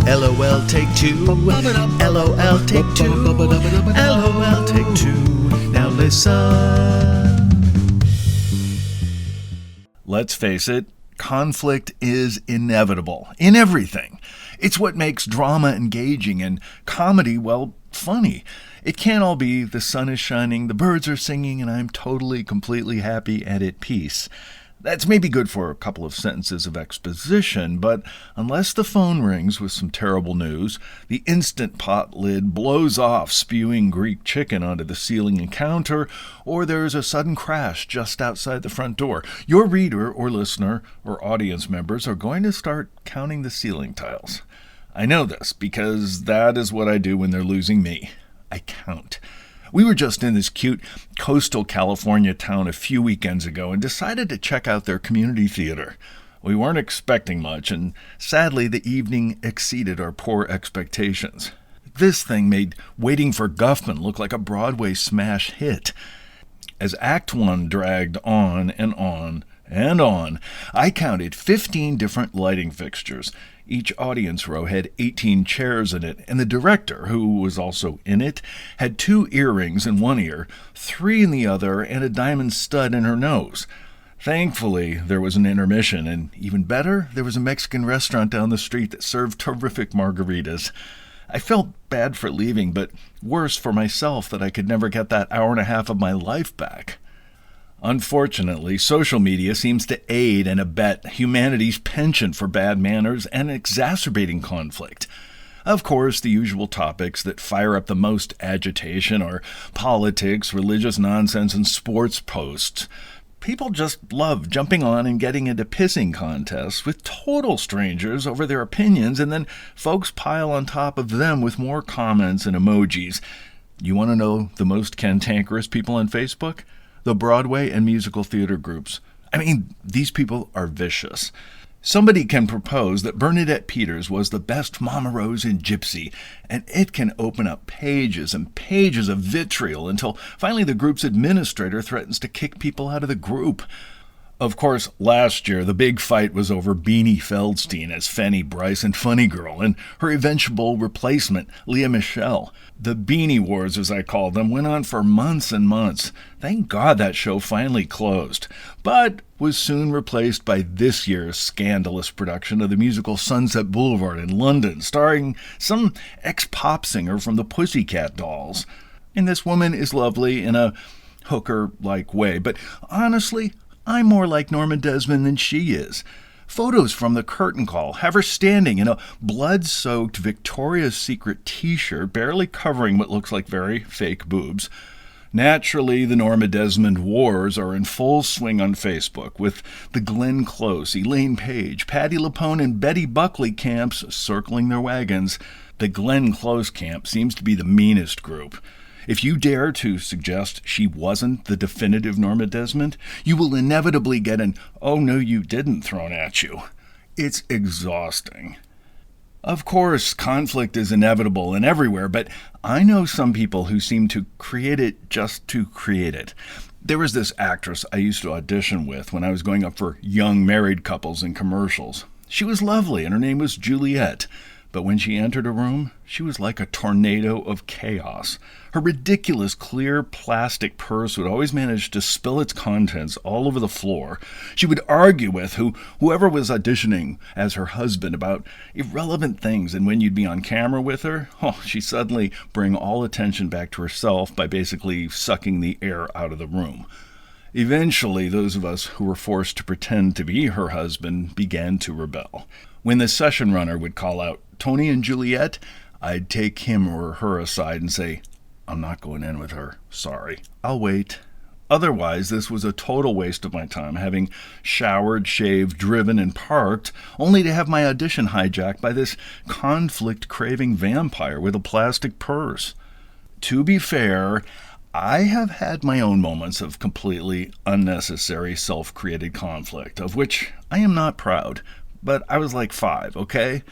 LOL take two. LOL take two. LOL take two. Now listen. Let's face it, conflict is inevitable in everything. It's what makes drama engaging and comedy, well, funny. It can't all be the sun is shining, the birds are singing, and I'm totally, completely happy and at peace. That's maybe good for a couple of sentences of exposition, but unless the phone rings with some terrible news, the Instant Pot lid blows off spewing Greek chicken onto the ceiling and counter, or there's a sudden crash just outside the front door, your reader or listener or audience members are going to start counting the ceiling tiles. I know this because that is what I do when they're losing me. I count. We were just in this cute coastal California town a few weekends ago and decided to check out their community theater. We weren't expecting much, and sadly the evening exceeded our poor expectations. This thing made Waiting for Guffman look like a Broadway smash hit. As Act 1 dragged on and on and on, I counted 15 different lighting fixtures. Each audience row had 18 chairs in it, and the director, who was also in it, had 2 earrings in one ear, 3 in the other, and a diamond stud in her nose. Thankfully, there was an intermission, and even better, there was a Mexican restaurant down the street that served terrific margaritas. I felt bad for leaving, but worse for myself that I could never get that hour and a half of my life back. Unfortunately, social media seems to aid and abet humanity's penchant for bad manners and exacerbating conflict. Of course, the usual topics that fire up the most agitation are politics, religious nonsense, and sports posts. People just love jumping on and getting into pissing contests with total strangers over their opinions, and then folks pile on top of them with more comments and emojis. You want to know the most cantankerous people on Facebook? The Broadway and musical theater groups. I mean, these people are vicious. Somebody can propose that Bernadette Peters was the best Mama Rose in Gypsy, and it can open up pages and pages of vitriol until finally the group's administrator threatens to kick people out of the group. Of course, last year, the big fight was over Beanie Feldstein as Fanny Bryce and Funny Girl, and her eventual replacement, Leah Michele. The Beanie Wars, as I call them, went on for months and months. Thank God that show finally closed, but was soon replaced by this year's scandalous production of the musical Sunset Boulevard in London, starring some ex-pop singer from the Pussycat Dolls. And this woman is lovely in a hooker-like way, but honestly, I'm more like Norma Desmond than she is. Photos from the curtain call have her standing in a blood-soaked Victoria's Secret t-shirt, barely covering what looks like very fake boobs. Naturally, the Norma Desmond wars are in full swing on Facebook, with the Glenn Close, Elaine Page, Patti LuPone, and Betty Buckley camps circling their wagons. The Glenn Close camp seems to be the meanest group. If you dare to suggest she wasn't the definitive Norma Desmond, you will inevitably get an "oh no you didn't" thrown at you. It's exhausting. Of course, conflict is inevitable and everywhere, but I know some people who seem to create it just to create it. There was this actress I used to audition with when I was going up for young married couples in commercials. She was lovely, and her name was Juliet. But when she entered a room, she was like a tornado of chaos. Her ridiculous clear plastic purse would always manage to spill its contents all over the floor. She would argue with whoever was auditioning as her husband about irrelevant things, and when you'd be on camera with her, she'd suddenly bring all attention back to herself by basically sucking the air out of the room. Eventually, those of us who were forced to pretend to be her husband began to rebel. When the session runner would call out, "Tony and Juliet," I'd take him or her aside and say, "I'm not going in with her. Sorry. I'll wait." Otherwise, this was a total waste of my time, having showered, shaved, driven, and parked, only to have my audition hijacked by this conflict-craving vampire with a plastic purse. To be fair, I have had my own moments of completely unnecessary self-created conflict, of which I am not proud. But I was like 5, okay?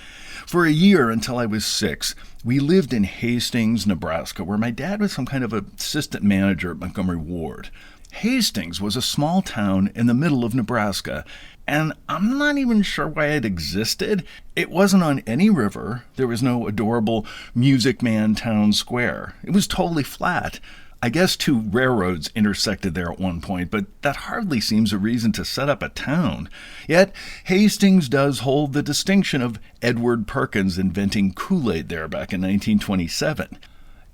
For a year until I was 6, we lived in Hastings, Nebraska, where my dad was some kind of assistant manager at Montgomery Ward. Hastings was a small town in the middle of Nebraska, and I'm not even sure why it existed. It wasn't on any river. There was no adorable Music Man town square. It was totally flat. I guess two railroads intersected there at one point, but that hardly seems a reason to set up a town. Yet, Hastings does hold the distinction of Edward Perkins inventing Kool-Aid there back in 1927.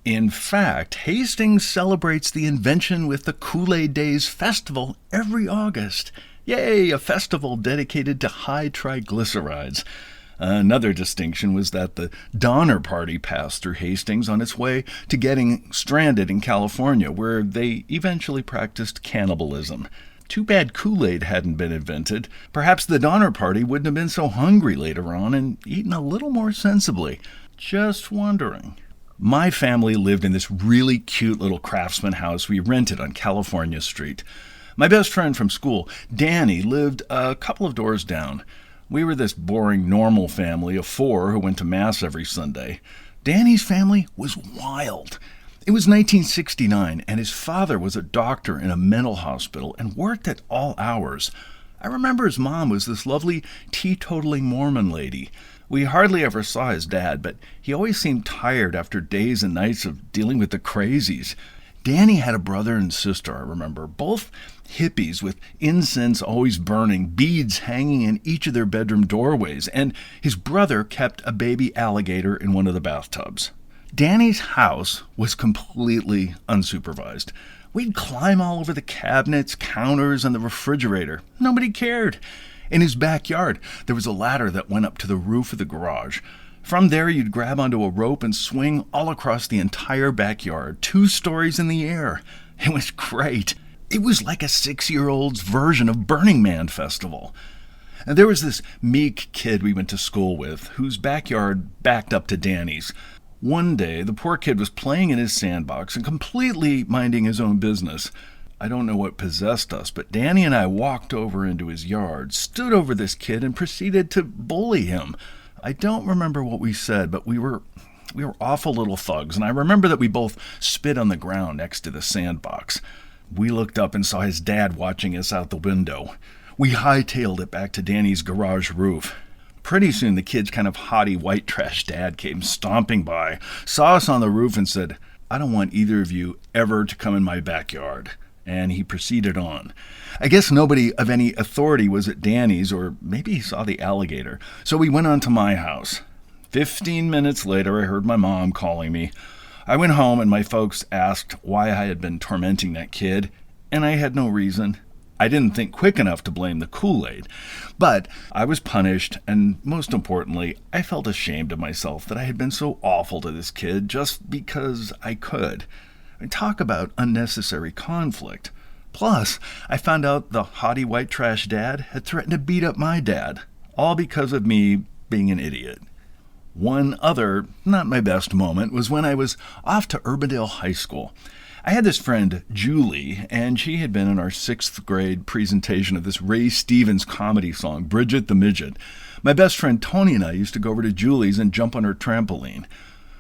In fact, Hastings celebrates the invention with the Kool-Aid Days Festival every August. Yay, a festival dedicated to high triglycerides. Another distinction was that the Donner Party passed through Hastings on its way to getting stranded in California, where they eventually practiced cannibalism. Too bad Kool-Aid hadn't been invented. Perhaps the Donner Party wouldn't have been so hungry later on and eaten a little more sensibly. Just wondering. My family lived in this really cute little craftsman house we rented on California Street. My best friend from school, Danny, lived a couple of doors down. We were this boring, normal family of 4 who went to Mass every Sunday. Danny's family was wild. It was 1969, and his father was a doctor in a mental hospital and worked at all hours. I remember his mom was this lovely, teetotaling Mormon lady. We hardly ever saw his dad, but he always seemed tired after days and nights of dealing with the crazies. Danny had a brother and sister, I remember, both hippies with incense always burning, beads hanging in each of their bedroom doorways, and his brother kept a baby alligator in one of the bathtubs. Danny's house was completely unsupervised. We'd climb all over the cabinets, counters, and the refrigerator. Nobody cared. In his backyard, there was a ladder that went up to the roof of the garage. From there, you'd grab onto a rope and swing all across the entire backyard, 2 stories in the air. It was great. It was like a 6-year-old's version of Burning Man festival. And there was this meek kid we went to school with, whose backyard backed up to Danny's. One day, the poor kid was playing in his sandbox and completely minding his own business. I don't know what possessed us, but Danny and I walked over into his yard, stood over this kid, and proceeded to bully him. I don't remember what we said, but we were awful little thugs, and I remember that we both spit on the ground next to the sandbox. We looked up and saw his dad watching us out the window. We hightailed it back to Danny's garage roof. Pretty soon, the kid's kind of haughty white trash dad came stomping by, saw us on the roof, and said, "I don't want either of you ever to come in my backyard." And he proceeded on. I guess nobody of any authority was at Danny's, or maybe he saw the alligator. So we went on to my house. 15 minutes later, I heard my mom calling me. I went home and my folks asked why I had been tormenting that kid, and I had no reason. I didn't think quick enough to blame the Kool-Aid. But I was punished, and most importantly, I felt ashamed of myself that I had been so awful to this kid just because I could. Talk about unnecessary conflict. Plus, I found out the haughty white trash dad had threatened to beat up my dad, all because of me being an idiot. One other, not my best moment, was when I was off to Urbandale High School. I had this friend, Julie, and she had been in our 6th grade presentation of this Ray Stevens comedy song, Bridget the Midget. My best friend Tony and I used to go over to Julie's and jump on her trampoline.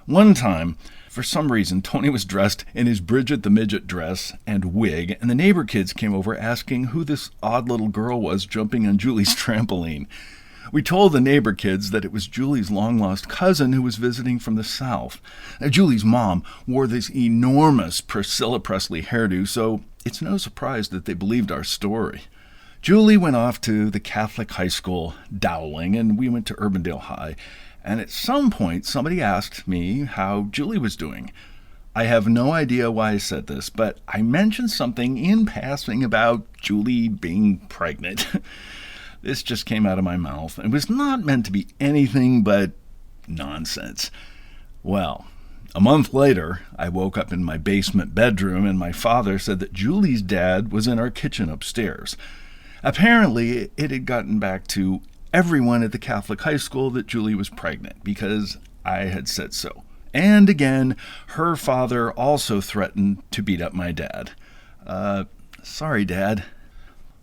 One time, for some reason, Tony was dressed in his Bridget the Midget dress and wig, and the neighbor kids came over asking who this odd little girl was jumping on Julie's trampoline. We told the neighbor kids that it was Julie's long-lost cousin who was visiting from the South. Now, Julie's mom wore this enormous Priscilla Presley hairdo, so it's no surprise that they believed our story. Julie went off to the Catholic high school, Dowling, and we went to Urbandale High. And at some point, somebody asked me how Julie was doing. I have no idea why I said this, but I mentioned something in passing about Julie being pregnant. This just came out of my mouth. It was not meant to be anything but nonsense. Well, a month later, I woke up in my basement bedroom, and my father said that Julie's dad was in our kitchen upstairs. Apparently, it had gotten back to everyone at the Catholic high school that Julie was pregnant because I had said so. And again, her father also threatened to beat up my dad. Sorry, Dad.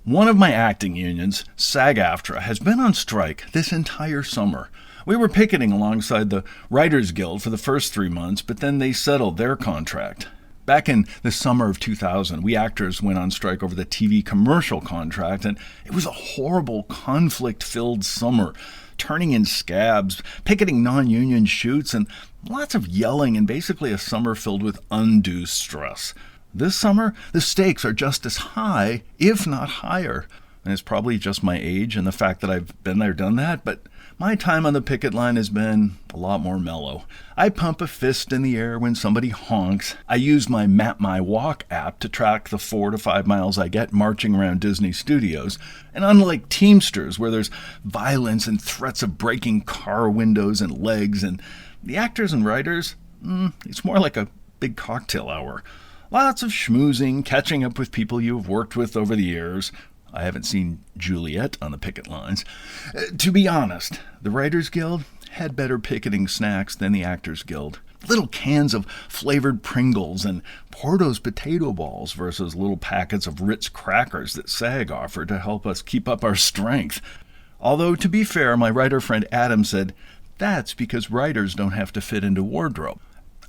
One of my acting unions, SAG-AFTRA, has been on strike this entire summer. We were picketing alongside the Writers Guild for the first 3 months, but then they settled their contract. Back in the summer of 2000, we actors went on strike over the TV commercial contract, and it was a horrible, conflict-filled summer, turning in scabs, picketing non-union shoots, and lots of yelling, and basically a summer filled with undue stress. This summer, the stakes are just as high, if not higher. And it's probably just my age and the fact that I've been there, done that, but my time on the picket line has been a lot more mellow. I pump a fist in the air when somebody honks. I use my Map My Walk app to track the 4 to 5 miles I get marching around Disney Studios. And unlike Teamsters, where there's violence and threats of breaking car windows and legs, and the actors and writers, it's more like a big cocktail hour. Lots of schmoozing, catching up with people you've worked with over the years. I haven't seen Juliet on the picket lines. To be honest, the Writers Guild had better picketing snacks than the Actors Guild. Little cans of flavored Pringles and Porto's potato balls versus little packets of Ritz crackers that SAG offered to help us keep up our strength. Although, to be fair, my writer friend Adam said, that's because writers don't have to fit into wardrobe.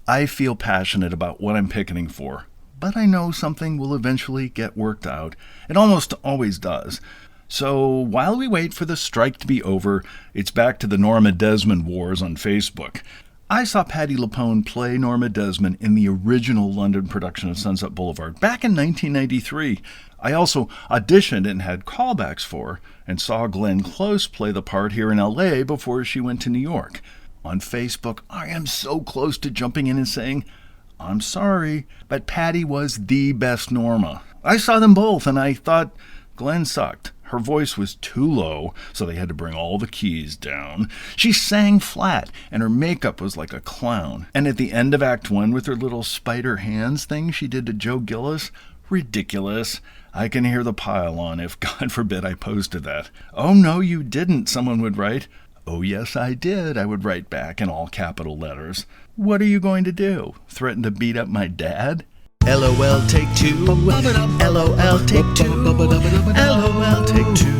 I feel passionate about what I'm picketing for, but I know something will eventually get worked out. It almost always does. So while we wait for the strike to be over, it's back to the Norma Desmond wars on Facebook. I saw Patti LuPone play Norma Desmond in the original London production of Sunset Boulevard back in 1993. I also auditioned and had callbacks for, and saw Glenn Close play the part here in LA before she went to New York. On Facebook, I am so close to jumping in and saying, I'm sorry, but Patty was the best Norma. I saw them both, and I thought Glenn sucked. Her voice was too low, so they had to bring all the keys down. She sang flat, and her makeup was like a clown. And at the end of Act 1, with her little spider hands thing she did to Joe Gillis, ridiculous. I can hear the pile on if, God forbid, I posted that. Oh, no, you didn't, someone would write. Oh, yes, I did, I would write back in all capital letters. What are you going to do? Threaten to beat up my dad? LOL take two. LOL take two. LOL take two.